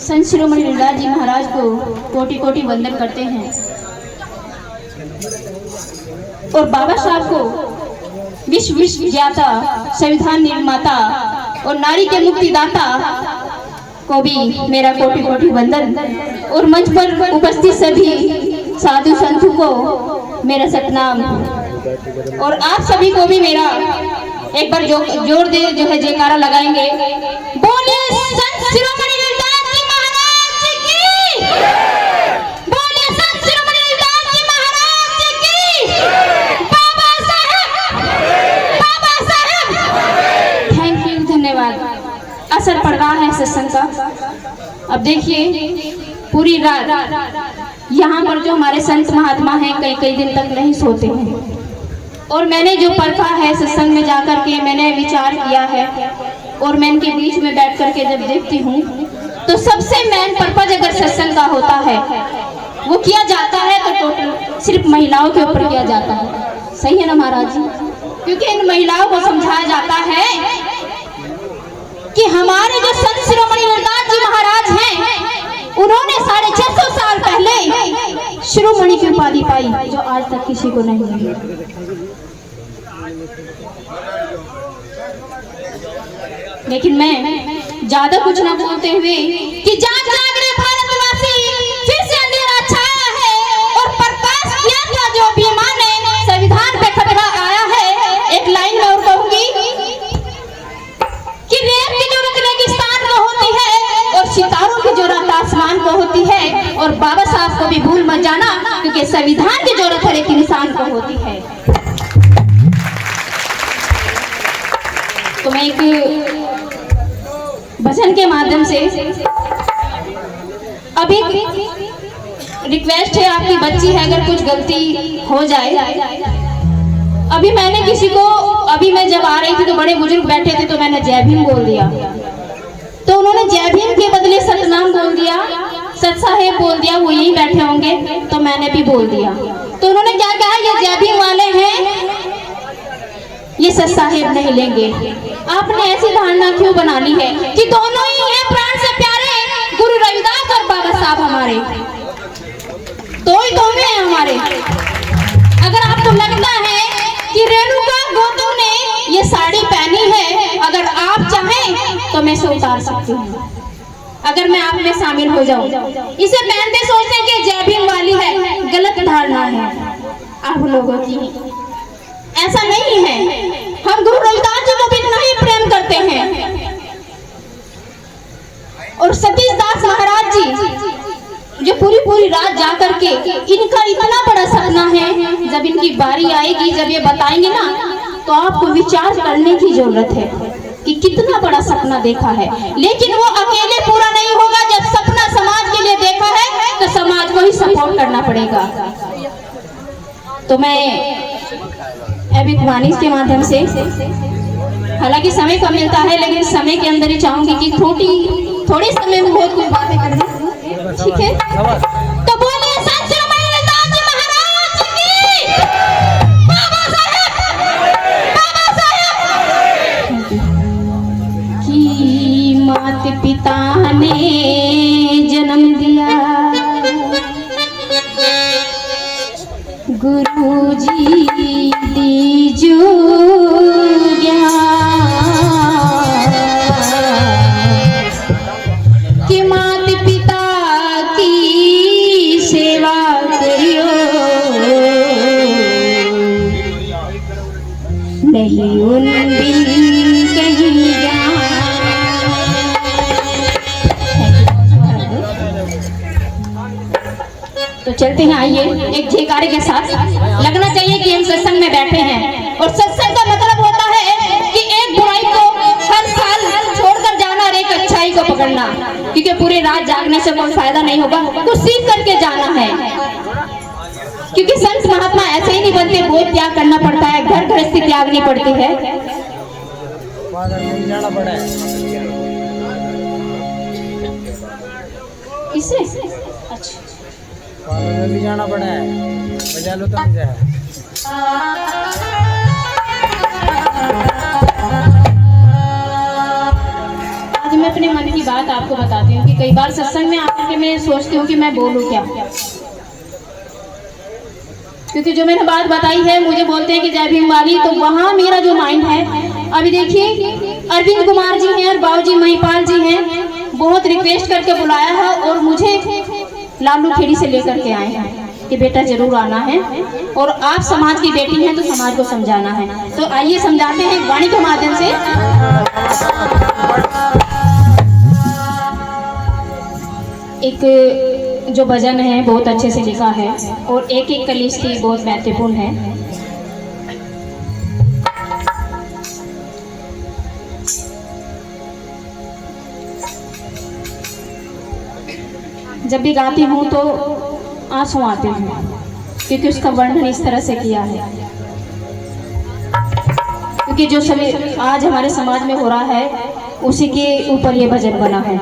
संत शिरोमणि रविदास जी महाराज को कोटि कोटि वंदन करते हैं और बाबा साहब को विश्व ज्ञाता, संविधान निर्माता और नारी के मुक्तिदाता को भी मेरा कोटि कोटि वंदन और मंच पर उपस्थित सभी साधु संतों को मेरा सतनाम और आप सभी को भी मेरा एक बार जोर दे जो है जयकारा लगाएंगे। बोलिए संत शिरोमणि रविदास जी महाराज की, बोलिए संत शिरोमणि रविदास जी महाराज की, बाबा साहब। थैंक यू, धन्यवाद। असर पड़ रहा है सत्संग का। अब देखिए पूरी रात यहाँ पर जो हमारे संत महात्मा हैं कई दिन तक नहीं सोते हैं और मैंने जो परखा है सत्संग में जाकर के मैंने विचार किया है और मैं इनके बीच में बैठ करके जब देखती हूँ तो सबसे मेन पर्पज अगर सत्संग का होता है वो किया जाता है तो टोटल सिर्फ महिलाओं के ऊपर किया जाता है। सही है ना महाराज जी? क्योंकि इन महिलाओं को समझाया जाता है कि हमारे जो संत शिरोमणि रविदास जी महाराज हैं उन्होंने 650 साल पहले शिरोमणि की उपाधि पाई जो आज तक किसी को नहीं मिली। लेकिन मैं ज्यादा कुछ ना बोलते हुए कि जाग जाग रे भारतवासी, फिर से अंधेरा छाया है और प्रकाश किया था जो अभिमान है संविधान पे खतरा आया है। एक लाइन में और कहूंगी कि रेत की जरूरत रेगिस्तान को होती है और सितारों की जरूरत आसमान को होती है और बाबा साहब को भी भूल मत जाना क्योंकि संविधान की जरूरत हर एक इंसान को होती है। तो मैं एक भजन के माध्यम से अब एक रिक्वेस्ट है, आपकी बच्ची है अगर कुछ गलती हो जाए। अभी मैंने किसी को, अभी मैं जब आ रही थी तो बड़े बुजुर्ग बैठे थे तो मैंने जय भीम बोल दिया तो उन्होंने जय भीम के बदले सतनाम बोल दिया, सत साहेब बोल दिया, वो यही बैठे होंगे तो मैंने भी बोल दिया। तो उन्होंने क्या कहा, ये जय भीम वाले हैं, ये सत साहेब नहीं लेंगे। आपने ऐसी धारणा क्यों बना ली है कि दोनों ही हैं प्राण से प्यारे, गुरु रविदास और बाबा साहब हमारे दो ही हैं हमारे। अगर आपको लगता है कि रेणुका गोतू ने ये साड़ी पहनी है, अगर आप चाहें तो मैं इसे उतार सकती हूँ अगर मैं आप में शामिल हो जाऊं। इसे पहनते सोचते हैं कि जय भीम वाली है, गलत धारणा है आप लोगों की। ऐसा नहीं है, हम गुरु रविदास जी को भी इतना ही प्रेम करते हैं। और सतीश दास महाराज जी जो पूरी रात जाकर के, इनका इतना बड़ा सपना है, जब इनकी बारी आएगी, जब ये बताएंगे ना तो आपको विचार करने की जरूरत है कि कितना बड़ा सपना देखा है। लेकिन वो अकेले पूरा नहीं होगा, जब सपना समाज के लिए देखा है तो समाज को ही सपोर्ट करना पड़ेगा। तो मैं अभी वाणी के माध्यम से, हालांकि समय कम मिलता है लेकिन समय के अंदर ही चाहूंगी कि थोड़े समय में बहुत कुछ बातें करनी, ठीक है? तो बोलिए संत शिरोमणि रविदास जी महाराज की, बाबा साहब की। माता पिता ने जन्म दिया, गुरुजी दीजो ज्ञान कि माता पिता की सेवा करियो, नहीं उन बिन कहीं जान। तो चलते हैं, आइए एक जयकारे के साथ। लगना चाहिए कि हम सत्संग में बैठे हैं और सत्संग का मतलब होता है कि एक बुराई को हर साल छोड़कर जाना और एक अच्छाई को पकड़ना, क्योंकि पूरी रात जागने से कोई फायदा नहीं होगा, कुछ सीख करके जाना है। क्योंकि संत महात्मा ऐसे ही नहीं बनते, बहुत त्याग करना पड़ता है, घर गृहस्थी त्यागनी पड़ती है। किसे? अच्छा, भी जाना पड़ा है, बजा लो तो मजा है। आज मैं अपने मन की बात आपको बताती हूँ कि कई बार सत्संग में आकर के मैं सोचती हूँ कि मैं बोलूँ क्या, क्योंकि जो मैंने बात बताई है मुझे बोलते हैं कि जय भीम वाली, तो वहाँ मेरा जो माइंड है। अभी देखिए अरविंद कुमार जी हैं और बाबूजी महिपाल जी हैं, बहुत रिक्वेस्ट करके बुलाया है और मुझे लालू खेड़ी से लेकर के आए हैं कि बेटा जरूर आना है और आप समाज की बेटी हैं तो समाज को समझाना है। तो आइए समझाते हैं वाणी के माध्यम से। एक जो भजन है बहुत अच्छे से लिखा है और एक एक कलिस्ती बहुत महत्वपूर्ण है। जब भी गाती हूँ तो आंसू आते हैं, क्योंकि उसका वर्णन इस तरह से किया है, क्योंकि जो सभी आज हमारे समाज में हो रहा है उसी के ऊपर ये भजन बना है।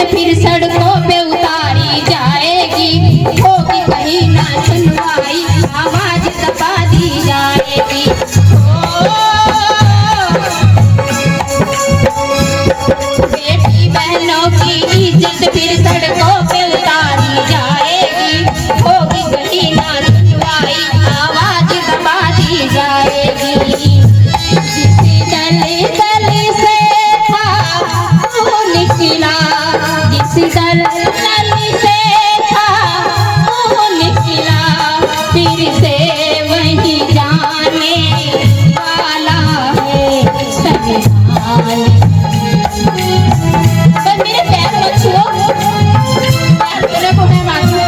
फिर सड़कों पे उतारी जाएगी, होगी कहीं ना सुनवाई, आवाज दबा दी जाएगी। बेटी बहनों की इज्जत फिर सड़कों पे उतारी जाएगी, होगी कहीं ना सुनवाई, आवाज दबा दी जाएगी। जिस दल से था वो निकला, जिस दल से था वो निकला, फिर से वही जाने वाला है संविधान। पर मेरे पैर मत छुओ, पैर को मैं मानूं।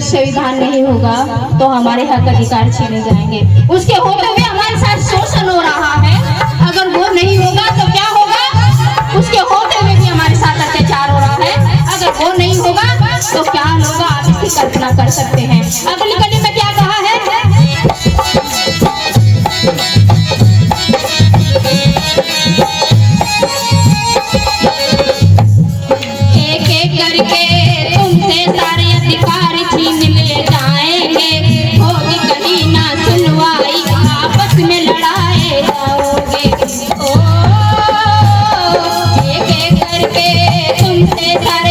संविधान नहीं होगा तो हमारे हक अधिकार छीने जाएंगे। उसके होते हुए हमारे साथ शोषण हो रहा है, अगर वो नहीं होगा तो क्या होगा? उसके होते हुए भी हमारे साथ अत्याचार हो रहा है, अगर वो नहीं होगा तो क्या होगा? आप इसकी कल्पना कर सकते हैं। अगली कड़ी में क्या कहा है? एक एक करके तुमसे सारे अधिकार छीन ले जाएंगे, होगी कहीं ना सुनवाई, आपस में लड़ाए जाओगे। ओ एक एक करके तुमसे सारे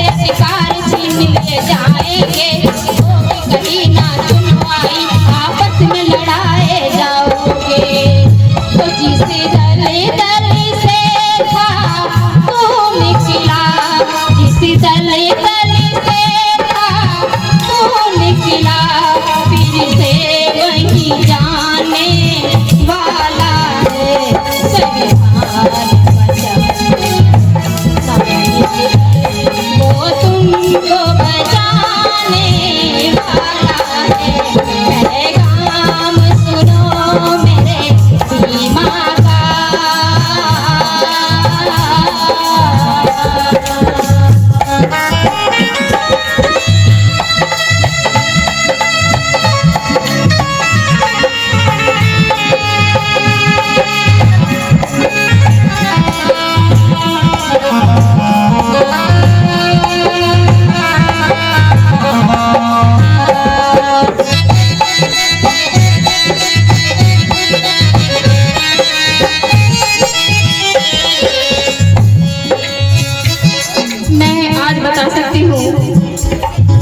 आज बता सकती हूँ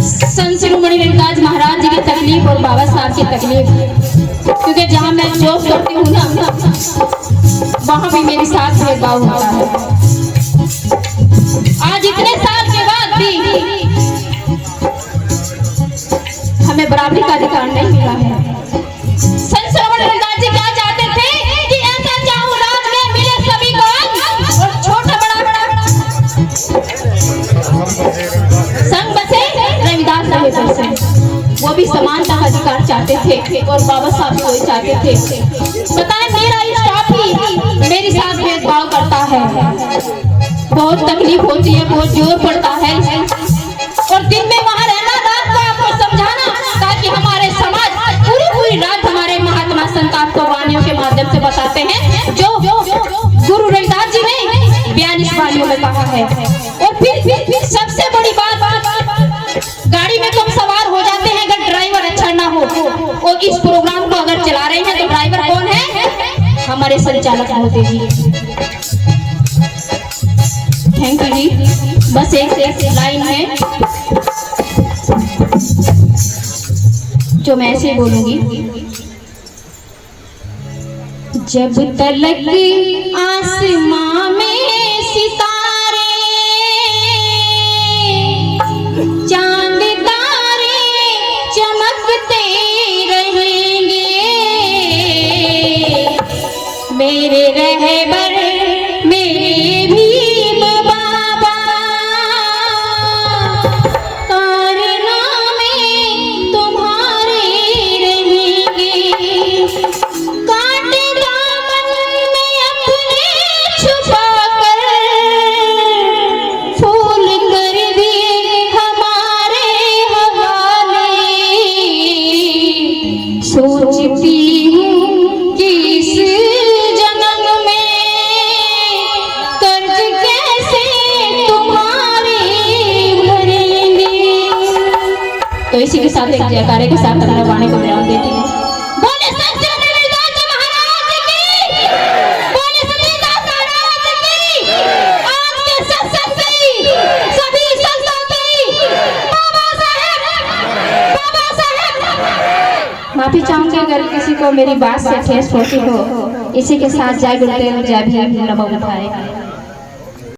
संत शिरोमणि रविदास महाराज जी की तकलीफ और बाबा साहब की तकलीफ, क्योंकि जहाँ मैं जॉब करती हूँ ना वहाँ भी मेरे साथ भेदभाव होता है। आज इतने साल के बाद भी हमें बराबरी का अधिकार नहीं मिला है। संत शिरोमणि रविदास जी क्या चाहते थे कि ऐसा चाहूं राज में मिले सभी को और छोटा बड़ा संग बसे रविदास रहे बसे। वो भी समानता का अधिकार चाहते थे और बाबा साहब को चाहते थे। बताएं मेरा स्टाफ ही मेरे साथ भेदभाव करता है, बहुत तकलीफ होती है, बहुत जोर पड़ता है और दिन में वहाँ रहना, रात को आपको समझाना, ताकि हमारे समाज पूरी रात हमारे महात्मा संत आपको वाणियों के माध्यम से बताते हैं जो गुरु रविदास जी ने 42 वाणियों में कहा है। और फिर सबसे बड़ी बात, गाड़ी में तुम सवार हो जाते हैं अगर ड्राइवर अच्छा ना हो, और इस प्रोग्राम को अगर चला रहे हैं तो ड्राइवर कौन है? हमारे संचालक महोदय जी। थैंक यू जी। बस एक लाइन है जो मैं ऐसे बोलूंगी। जब तलक आसमां में सितारे चांद तारे चमकते रहेंगे, मेरे रहबर मेरे भीम बाबा कारनामे तुम्हारे रहेंगे। कांटे दामन में अपने छुपा कर फूल कर दिए हमारे हवाले। सोचती हूँ कि इस जन्म में कर्ज कैसे तुम्हारे भरेंगे। तो इसी के साथ एक जयकारे के साथ अपने वाणी को विराम देती हूँ। बोले संत शिरोमणि रविदास महाराज की, बोले सतीदास महाराज की, आज के सत्संग की, सभी संतों की, बाबा साहब। माफी चाहूंगी अगर किसी को मेरी बात से ठेस पहुंची हो। इसी के साथ जय गुरुदेव, जय भीम, नमो बुद्धाय।